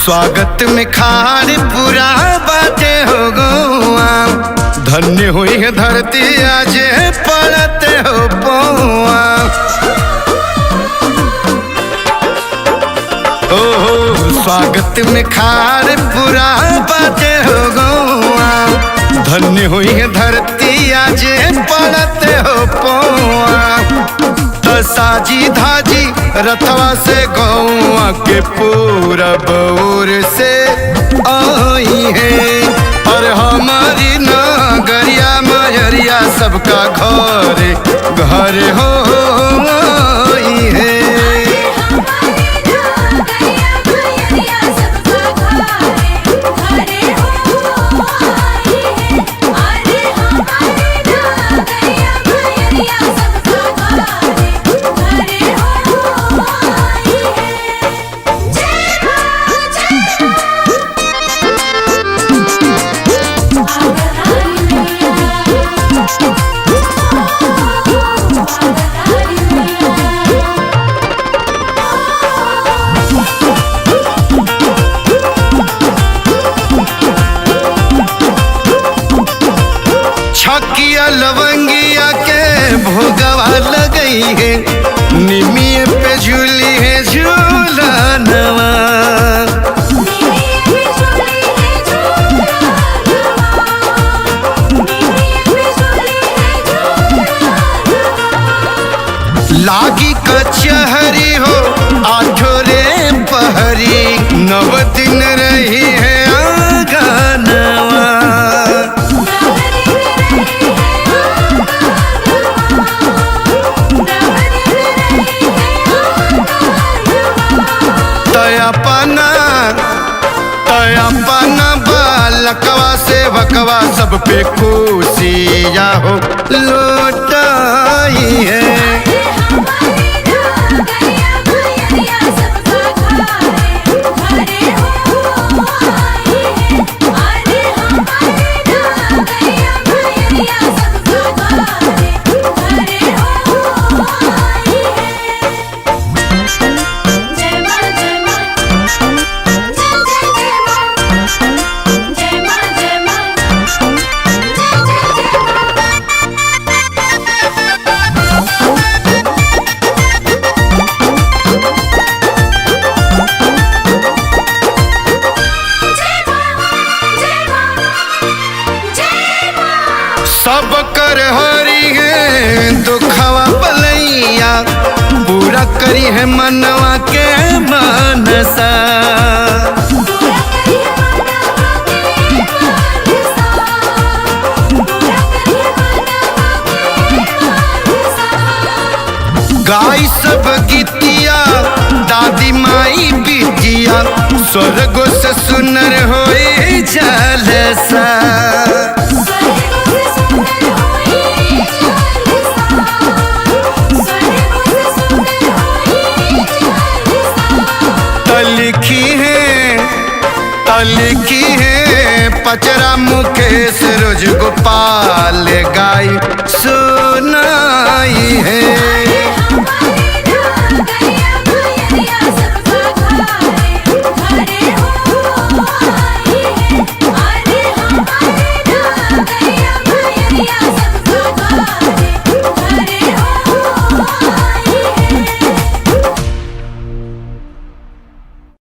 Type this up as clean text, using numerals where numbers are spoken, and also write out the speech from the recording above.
स्वागत में खार पूरा बाटे हो गौआ। धन्य हुई है धरती आज पड़ते हो पौआ। स्वागत में खार पूरा बाटे हो गौआ। धन्य हुई है धरती आज पड़ते हो पौआ। तो साजी धाजी रथवा से गौआ के पूरब ओर से आई है। और हमारी नगरिया मयरिया सबका घर घर हो आई है। छकिया लवंगिया के भोगवा लगई है। निमिये पे झूली है झूलनवा। लागी कचहरी हो आठोरे पहरी। नव दिन रही है आंगनवा। अपना बालकवा से बकवा सब पे खुशिया हो लौटाई है। सब कर हरी है दुखवा बलैया। पूरा करी है मनवा के मनसा। गाई सब गीतिया दादी माई बिटिया। स्वर्ग से सुनर होई जलसा। लिखी है पचरा मुकेश रोज गोपाल गाई सुनाई है।